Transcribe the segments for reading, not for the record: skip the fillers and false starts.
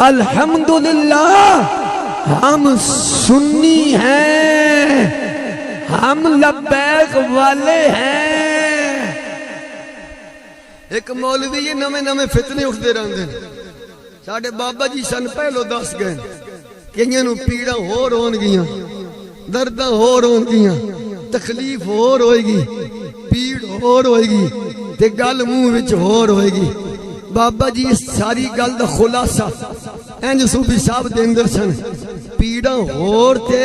الحمدللہ ہم سنی ہیں، ہم لبیک والے ہیں۔ ایک مولوی یہ نمے نمے فتنے اٹھتے رہندے ساڈے بابا جی سن پہلو دس گئے کئیاں نو پیڑاں ہور ہون گیاں، درداں ہور ہون گیاں، تکلیف ہور ہوئے گی، پیڑ ہور ہوئے گی تے گل منہ وچ ہور ہوئے گی۔ بابا جی اس ساری گل دا خلاصہ انج صوفی صاحب دے اندر سن پیڑاں ہور تے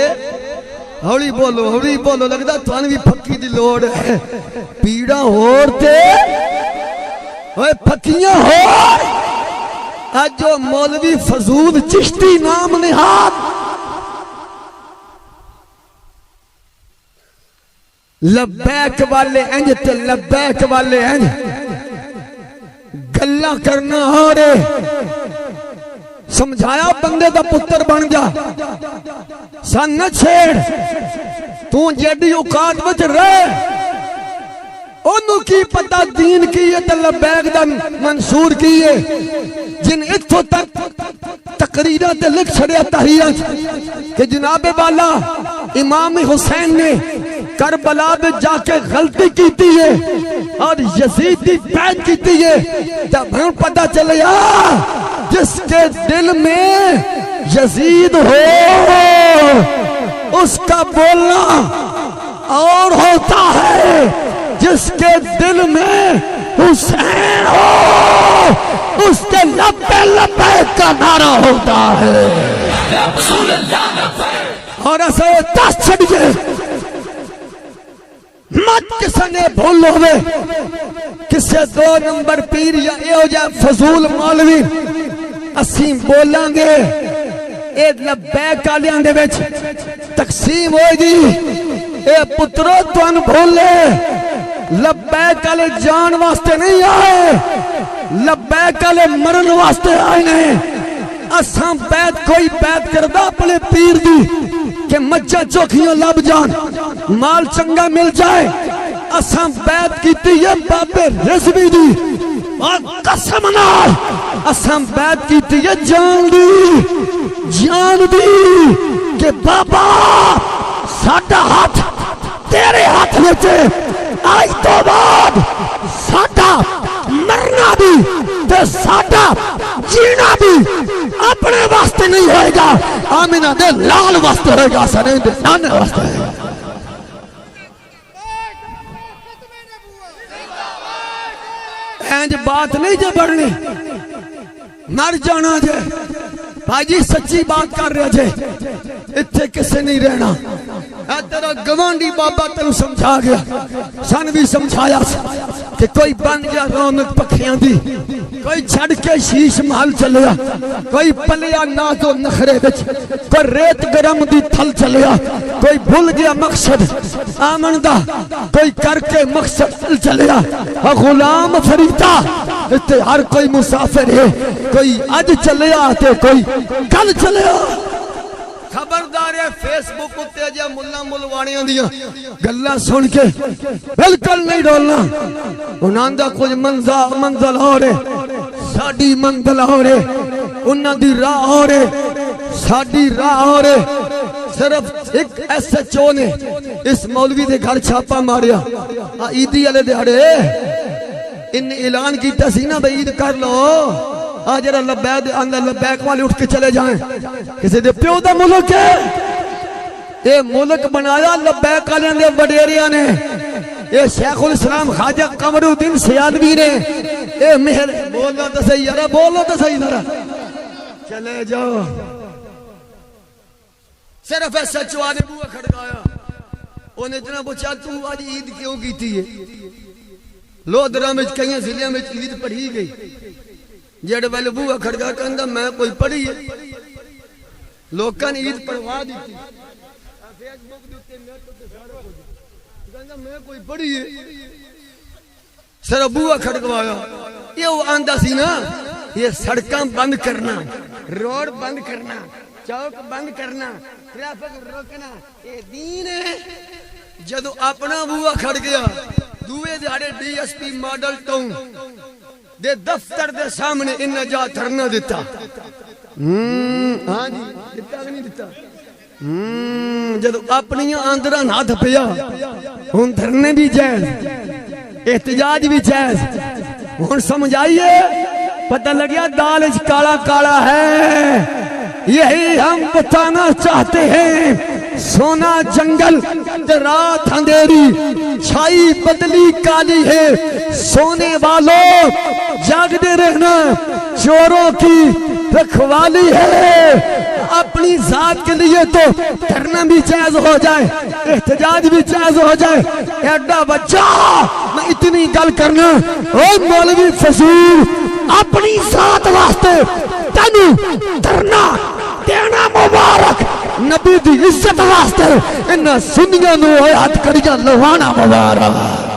ہولی بولو لگدا تھانوں بھی پھکی دی لوڑ ہے۔ پیڑاں ہور تے اوے پھکیاں ہور۔ اج جو مولوی فضول چشتی نام نہاد لبیک والے انج تے لبیک والے انج گلہ کرنا ہو رہے سمجھایا بندے دا پتر بن جا سن نہ چھیڑ تو جیڑی اوقات وچ رہے انہوں کی پتہ دین کی ہے تے لبیک دا منصور کی ہے جن اتھو تک تقریرہ تے لکھ چھڑیا تحریرہ کہ جناب والا امام حسین نے کربلا میں جا کے غلطی کیتی ہے اور یزید کی بیعت کیتی ہے جب ہم پتہ چلے جس کے دل میں یزید ہو اس کا بولنا اور ہوتا ہے، جس کے دل میں حسین ہو اس کے لبے لبے کا نعرہ ہوتا ہے۔ اور ایسے دس چھڑیے مت کسے نے بھول ہوئے کسے دو نمبر پیر یا اے ہو جائے فضول مولوی اسیں بولیں گے اے لبیک آلیاں دے وچ تقسیم ہوئے گی۔ اے پترو تو ان بھولے لبیک آلے جان واسطے نہیں آئے، لبیک آلے مرن واسطے آئے نہیں۔ اساں بیعت کوئی بیعت کردہ اپنے پیر دی کہ مچہ چوکھیاں لب جان مال چنگا مل جائے، اساں بیعت کیتی یہ بابے رضوی دی اور قسم نال اساں بیعت کیتی یہ جان دی کہ بابا ساڈا ہاتھ تیرے ہاتھ میں آج تو بعد ساڈا مرنا بھی تے ساڈا جینا بھی اپنے واسطے نہیں ہوئے گا، آمینہ دے لال واسطے ہوئے گا، سنیں دے نانے واسطے ہوئے گا۔ اینج بات نہیں جے بڑھنی مر جانا جے بھائی جی سچی بات کر رہے جے اتھے کسے نہیں رہنا۔ اے تیرا گوانڈی بابا تنو سمجھا گیا سن بھی سمجھایا کہ کوئی بن گیا رونق پکھیاں دی، کوئی چھڑ کے شیش محل چلیا، کوئی پلیا نازو نخرے بچ، کوئی ریت گرم دی تھل چلیا، کوئی بھول گیا مقصد آمن دا، کوئی کر کے مقصد تھل چلیا۔ غلام فریدہ تے ہر کوئی مسافر ہے، کوئی اج چلیا تے کوئی کل چلیا۔ خبردار ہے فیس بک اتے جا ملا ملوانیاں دیا گلہ سن کے بلکل نہیں ڈولنا، انہاں دا کچھ منزل ہو رہے ساڑی منزل ہو رہے، انہاں دی راہ ہو رہے ساڑی راہ ہو رہے۔ صرف ایک ایس ایچ او نے اس مولوی دے گھر چھاپا ماریا عیدی علیہ دیہڑے ان اعلان کی تسینہ بے عید کر لو آجرہ لبیک والے اٹھ کے چلے جائیں، کسی دے پیو دا ملک ہے، یہ ملک بنایا لبیک والے دے وڈیریاں نے، یہ شیخ الاسلام خواجہ قمر الدین سیالوی نے، یہ مہر بولنا تو صحیح یارا، بولنا تو صحیح ذرا چلے جاؤ۔ صرف ایسا چوانے بوہ کھڑکایا انہیں اتنا پوچھا تو آج عید کیوں کیتی ہے؟ لودرہ میں کہیں ضلع میں عید پڑھی گئی، جیڑے والے بوہ کھڑکا کہندہ میں کوئی پڑھی ہے، لوکاں نے عید پڑھوا دی تھی، کہندہ میں کوئی پڑھی ہے، صرف بوہ کھڑکوایا۔ یہ وہ آندہ سی نا یہ سڑکاں بند کرنا، روڈ بند کرنا، چوک بند کرنا، ٹریفک روکنا، یہ دین ہے۔ جدو اپنا بوہ کھڑ گیا دوئے دیارے D S P Model Town دے دفتر دے سامنے انہیں جا دھرنا دیتا، ہاں جی دتا کہ نہیں دتا جدو اپنی آندرا ہاتھ پیا ہوں دھرنے بھی جائز احتجاج بھی جائز ہوں سمجھ آئیے پتہ لگیا دال کالا کالا ہے یہی ہم بتانا چاہتے ہیں سونا جنگل رات اندھیری چھائی بدلی کالی ہے سونے والوں جاگتے رہنا چوروں کی رکھوالی ہے اپنی ذات کے لیے تو کرنا بھی جائز ہو جائے احتجاج بھی جائز ہو جائے ایڈا بچہ میں اتنی گل کرنا او مولوی فضول اپنی ذات واسطے تینوں کرنا دینا مبارک نبی دی عزت واسطے انہاں سنیاں نو ہاتھ کریاں لوانا مبارک